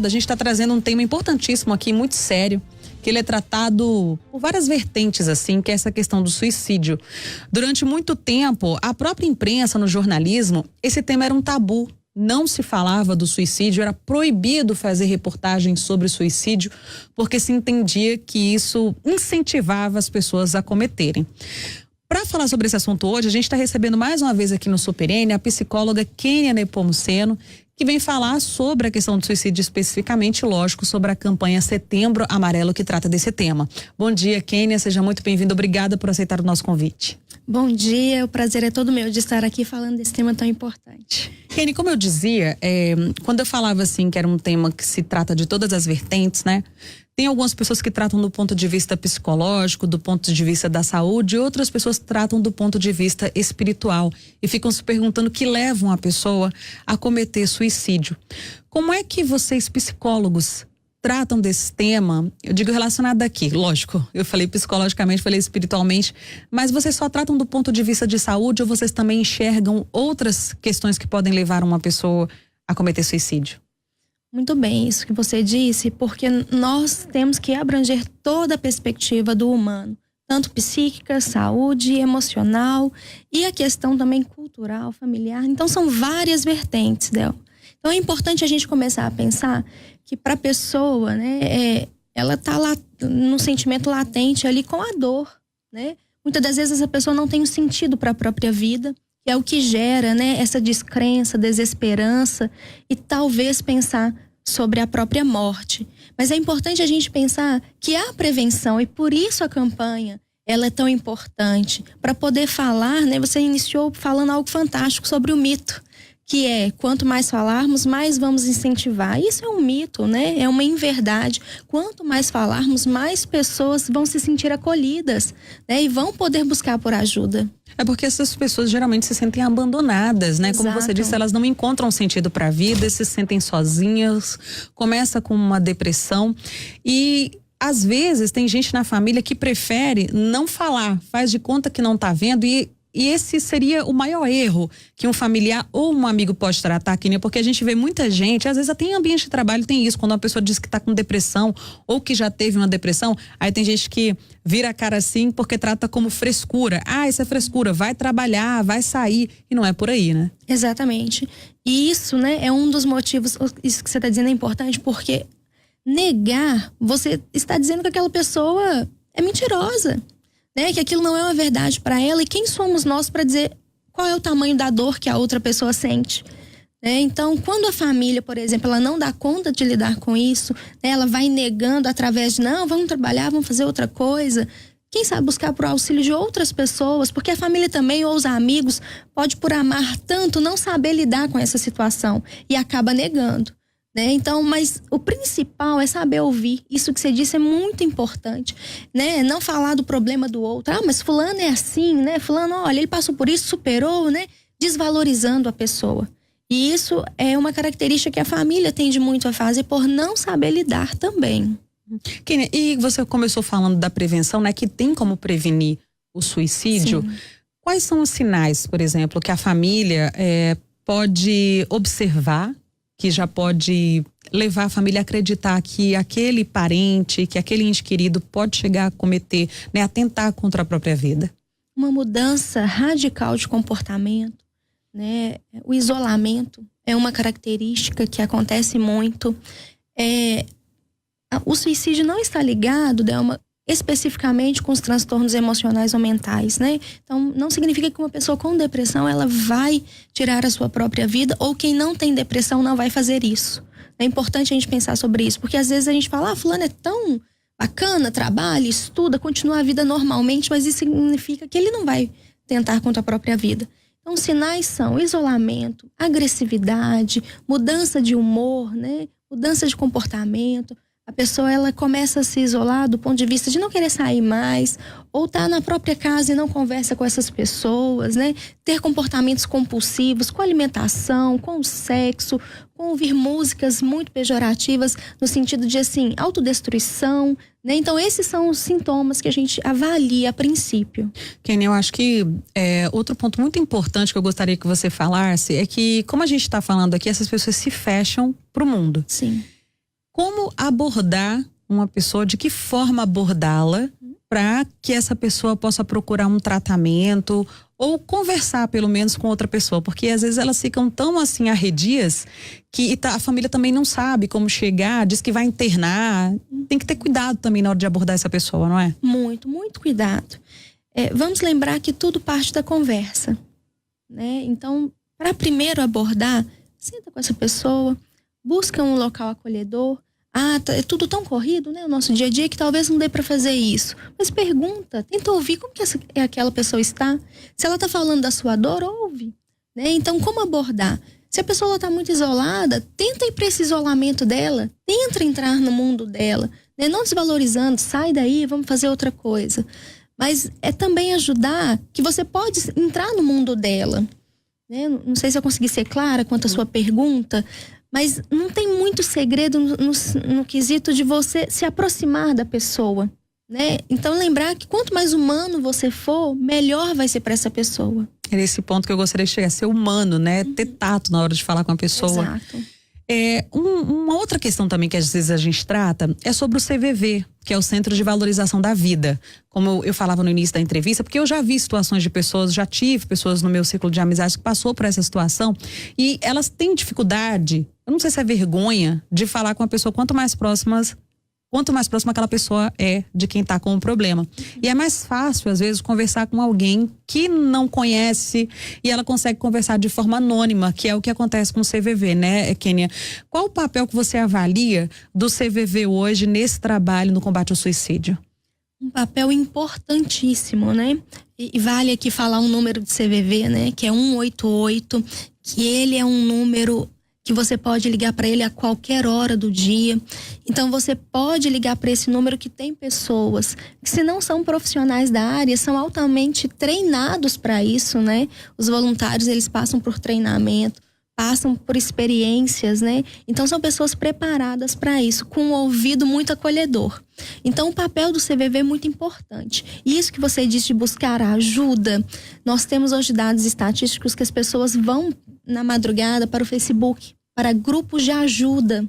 A gente está trazendo um tema importantíssimo aqui, muito sério, que ele é tratado por várias vertentes, assim, que é essa questão do suicídio. Durante muito tempo, a própria imprensa, no jornalismo, esse tema era um tabu. Não se falava do suicídio, era proibido fazer reportagens sobre suicídio, porque se entendia que isso incentivava as pessoas a cometerem. Para falar sobre esse assunto hoje, a gente está recebendo mais uma vez aqui no Super N a psicóloga Kênia Nepomuceno, que vem falar sobre a questão do suicídio especificamente, lógico, sobre a campanha Setembro Amarelo que trata desse tema. Bom dia, Kênia, seja muito bem-vinda, obrigada por aceitar o nosso convite. Bom dia, o prazer é todo meu de estar aqui falando desse tema tão importante. Kênia, como eu dizia, quando eu falava assim que era um tema que se trata de todas as vertentes, né? Tem algumas pessoas que tratam do ponto de vista psicológico, do ponto de vista da saúde, e outras pessoas tratam do ponto de vista espiritual e ficam se perguntando o que levam a pessoa a cometer suicídio. Como é que vocês, psicólogos, tratam desse tema? Eu digo relacionado aqui, lógico, eu falei psicologicamente, falei espiritualmente, mas vocês só tratam do ponto de vista de saúde ou vocês também enxergam outras questões que podem levar uma pessoa a cometer suicídio? Muito bem, isso que você disse, porque nós temos que abranger toda a perspectiva do humano, tanto psíquica, saúde, emocional e a questão também cultural, familiar. Então são várias vertentes dela. Então é importante a gente começar a pensar que para a pessoa, né, ela está lá num sentimento latente ali com a dor, né? Muitas das vezes essa pessoa não tem um sentido para a própria vida, que é o que gera, né, essa descrença, desesperança e talvez pensar sobre a própria morte. Mas é importante a gente pensar que há prevenção e por isso a campanha ela é tão importante para poder falar, né? Você iniciou falando algo fantástico sobre o mito, que é quanto mais falarmos, mais vamos incentivar. Isso é um mito, né? É uma inverdade. Quanto mais falarmos, mais pessoas vão se sentir acolhidas, né? E vão poder buscar por ajuda. É porque essas pessoas geralmente se sentem abandonadas, né? Exato. Como você disse, elas não encontram sentido para a vida, se sentem sozinhas, começa com uma depressão e às vezes tem gente na família que prefere não falar, faz de conta que não tá vendo e esse seria o maior erro que um familiar ou um amigo pode tratar, Kênia, porque a gente vê muita gente, às vezes até em ambiente de trabalho tem isso, quando uma pessoa diz que tá com depressão ou que já teve uma depressão, aí tem gente que vira a cara assim porque trata como frescura. Ah, isso é frescura, vai trabalhar, vai sair, e não é por aí, né? Exatamente. E isso, né, é um dos motivos, isso que você tá dizendo é importante, porque negar, você está dizendo que aquela pessoa é mentirosa, né? Que aquilo não é uma verdade para ela, e quem somos nós para dizer qual é o tamanho da dor que a outra pessoa sente, né? Então, quando a família, por exemplo, ela não dá conta de lidar com isso, né? Ela vai negando através de não, vamos trabalhar, vamos fazer outra coisa. Quem sabe buscar por auxílio de outras pessoas, porque a família também ou os amigos pode, por amar tanto, não saber lidar com essa situação e acaba negando, né? Então, mas o principal é saber ouvir. Isso que você disse é muito importante, né? Não falar do problema do outro. Ah, mas fulano é assim, né? Fulano, olha, ele passou por isso, superou, né? Desvalorizando a pessoa. E isso é uma característica que a família tende muito a fazer por não saber lidar também. Kênia, e você começou falando da prevenção, né? Que tem como prevenir o suicídio. Sim. Quais são os sinais, por exemplo, que a família pode observar, que já pode levar a família a acreditar que aquele parente, que aquele ente querido pode chegar a cometer, né, a atentar contra a própria vida? Uma mudança radical de comportamento, né? O isolamento é uma característica que acontece muito. O suicídio não está ligado, Delma, especificamente com os transtornos emocionais ou mentais, né? Então, não significa que uma pessoa com depressão, ela vai tirar a sua própria vida, ou quem não tem depressão não vai fazer isso. É importante a gente pensar sobre isso, porque às vezes a gente fala, fulano é tão bacana, trabalha, estuda, continua a vida normalmente, mas isso significa que ele não vai tentar contra a própria vida. Então, os sinais são isolamento, agressividade, mudança de humor, né? Mudança de comportamento. A pessoa, ela começa a se isolar do ponto de vista de não querer sair mais, ou tá na própria casa e não conversa com essas pessoas, né? Ter comportamentos compulsivos com alimentação, com o sexo, com ouvir músicas muito pejorativas no sentido de, assim, autodestruição, né? Então, esses são os sintomas que a gente avalia a princípio. Kênia, eu acho que outro ponto muito importante que eu gostaria que você falasse é que, como a gente está falando aqui, essas pessoas se fecham pro mundo. Sim. Como abordar uma pessoa, de que forma abordá-la para que essa pessoa possa procurar um tratamento ou conversar pelo menos com outra pessoa, porque às vezes elas ficam tão assim arredias que a família também não sabe como chegar, diz que vai internar. Tem que ter cuidado também na hora de abordar essa pessoa, não é? Muito, muito cuidado. Vamos lembrar que tudo parte da conversa, né? Então, para primeiro abordar, senta com essa pessoa, busca um local acolhedor. É tudo tão corrido, né? O nosso dia a dia, que talvez não dê para fazer isso. Mas pergunta, tenta ouvir como que aquela pessoa está. Se ela está falando da sua dor, ouve, né? Então, como abordar? Se a pessoa está muito isolada, tenta ir para esse isolamento dela, tenta entrar no mundo dela, né? Não desvalorizando, sai daí, vamos fazer outra coisa. Mas é também ajudar que você pode entrar no mundo dela, né? Não sei se eu consegui ser clara quanto à sua pergunta, mas não tem muito segredo no quesito de você se aproximar da pessoa, né? Então lembrar que quanto mais humano você for, melhor vai ser para essa pessoa. É esse ponto que eu gostaria de chegar, ser humano, né? Ter tato na hora de falar com a pessoa. Exato. Uma outra questão também que às vezes a gente trata é sobre o CVV, que é o Centro de Valorização da Vida. Como eu falava no início da entrevista, porque eu já vi situações de pessoas, já tive pessoas no meu círculo de amizade que passou por essa situação e elas têm dificuldade, eu não sei se é vergonha, de falar com a pessoa quanto mais próxima aquela pessoa é de quem está com o problema. E é mais fácil, às vezes, conversar com alguém que não conhece e ela consegue conversar de forma anônima, que é o que acontece com o CVV, né, Kênia? Qual o papel que você avalia do CVV hoje nesse trabalho no combate ao suicídio? Um papel importantíssimo, né? E vale aqui falar um número de CVV, né? Que é 188, que ele é um número que você pode ligar para ele a qualquer hora do dia. Então você pode ligar para esse número, que tem pessoas que, se não são profissionais da área, são altamente treinados para isso, né? Os voluntários, eles passam por treinamento, passam por experiências, né? Então são pessoas preparadas para isso, com um ouvido muito acolhedor. Então o papel do CVV é muito importante. E isso que você disse de buscar ajuda, nós temos hoje dados estatísticos que as pessoas vão na madrugada para o Facebook, para grupos de ajuda.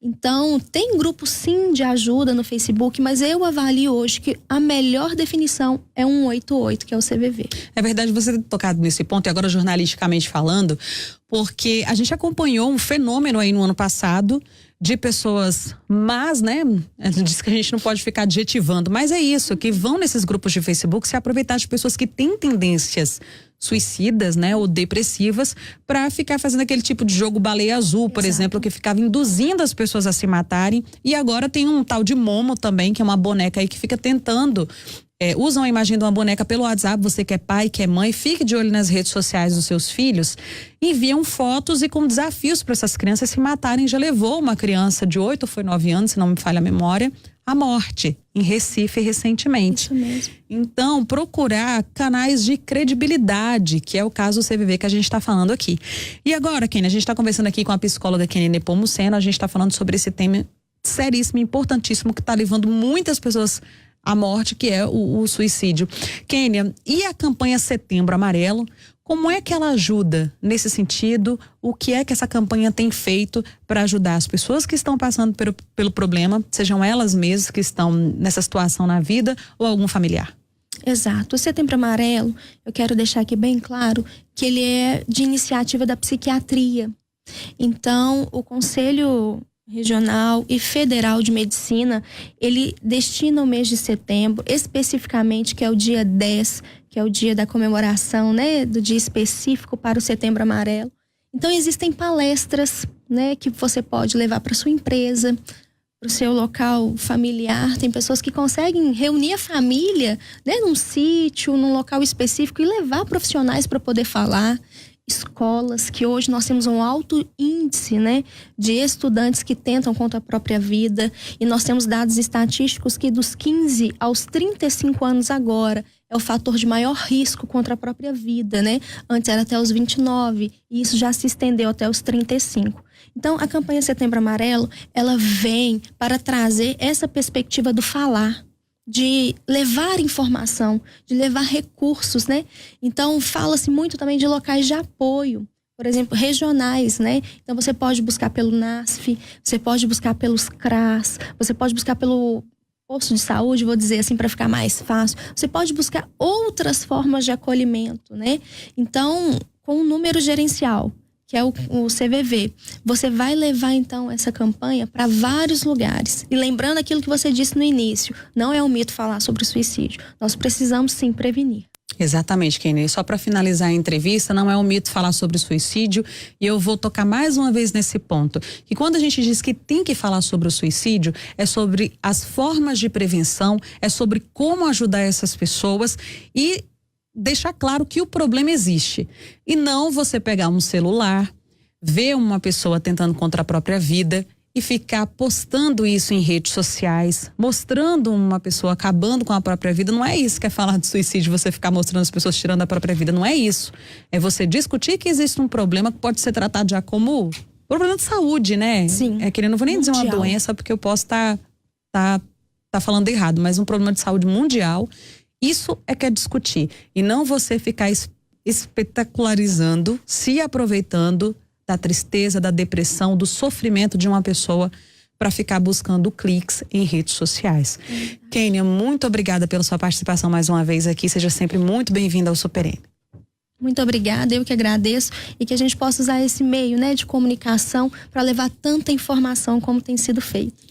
Então, tem grupo sim de ajuda no Facebook, mas eu avalio hoje que a melhor definição é 188, que é o CVV. É verdade você ter tocado nesse ponto, e agora jornalisticamente falando, porque a gente acompanhou um fenômeno aí no ano passado de pessoas más, né? Diz que a gente não pode ficar adjetivando, mas é isso, que vão nesses grupos de Facebook se aproveitar de pessoas que têm tendências suicidas, né, ou depressivas, para ficar fazendo aquele tipo de jogo baleia azul, por exemplo, que ficava induzindo as pessoas a se matarem. E agora tem um tal de Momo também, que é uma boneca aí que fica tentando, usam a imagem de uma boneca pelo WhatsApp. Você que é pai, que é mãe, fique de olho nas redes sociais dos seus filhos, enviam fotos e com desafios para essas crianças se matarem. Já levou uma criança de 8 ou foi 9 anos, se não me falha a memória, à morte em Recife recentemente. Isso mesmo. Então, procurar canais de credibilidade, que é o caso do CVV que a gente está falando aqui. E agora, Kênia, a gente está conversando aqui com a psicóloga Kênia Nepomuceno, a gente está falando sobre esse tema seríssimo, importantíssimo, que está levando muitas pessoas à morte, que é o suicídio. Kênia, e a campanha Setembro Amarelo? Como é que ela ajuda nesse sentido? O que é que essa campanha tem feito para ajudar as pessoas que estão passando pelo problema, sejam elas mesmas que estão nessa situação na vida ou algum familiar? Exato. O Setembro Amarelo, eu quero deixar aqui bem claro que ele é de iniciativa da psiquiatria. Então, o Conselho Regional e Federal de Medicina, ele destina o mês de setembro, especificamente, que é o dia 10, que é o dia da comemoração, né, do dia específico para o Setembro Amarelo. Então existem palestras, né, que você pode levar para sua empresa, para o seu local familiar. Tem pessoas que conseguem reunir a família, né, num sítio, num local específico, e levar profissionais para poder falar. Escolas, que hoje nós temos um alto índice, né, de estudantes que tentam contra a própria vida, e nós temos dados estatísticos que dos 15 aos 35 anos agora é o fator de maior risco contra a própria vida, né? Antes era até os 29, e isso já se estendeu até os 35. Então, a campanha Setembro Amarelo, ela vem para trazer essa perspectiva do falar, de levar informação, de levar recursos, né? Então, fala-se muito também de locais de apoio por exemplo, regionais, né? Então você pode buscar pelo NASF, você pode buscar pelos CRAS, você pode buscar pelo posto de saúde, vou dizer assim para ficar mais fácil. Você pode buscar outras formas de acolhimento, né? Então, com o número gerencial, que é o CVV, você vai levar então essa campanha para vários lugares. E lembrando aquilo que você disse no início, não é um mito falar sobre o suicídio. Nós precisamos sim prevenir. Exatamente, Kenny. Só para finalizar a entrevista, não é um mito falar sobre o suicídio, e eu vou tocar mais uma vez nesse ponto, que quando a gente diz que tem que falar sobre o suicídio, é sobre as formas de prevenção, é sobre como ajudar essas pessoas e deixar claro que o problema existe. E não você pegar um celular, ver uma pessoa tentando contra a própria vida e ficar postando isso em redes sociais, mostrando uma pessoa acabando com a própria vida. Não é isso que é falar de suicídio, você ficar mostrando as pessoas tirando a própria vida. Não é isso. É você discutir que existe um problema que pode ser tratado já como problema de saúde, né? Sim. É que eu não vou nem dizer uma doença, porque eu posso tá falando errado, mas um problema de saúde mundial. Isso é que é discutir. E não você ficar espetacularizando, se aproveitando da tristeza, da depressão, do sofrimento de uma pessoa para ficar buscando cliques em redes sociais. Kênia, muito obrigada pela sua participação mais uma vez aqui. Seja sempre muito bem-vinda ao Super M. Muito obrigada, eu que agradeço, e que a gente possa usar esse meio, né, de comunicação para levar tanta informação como tem sido feito.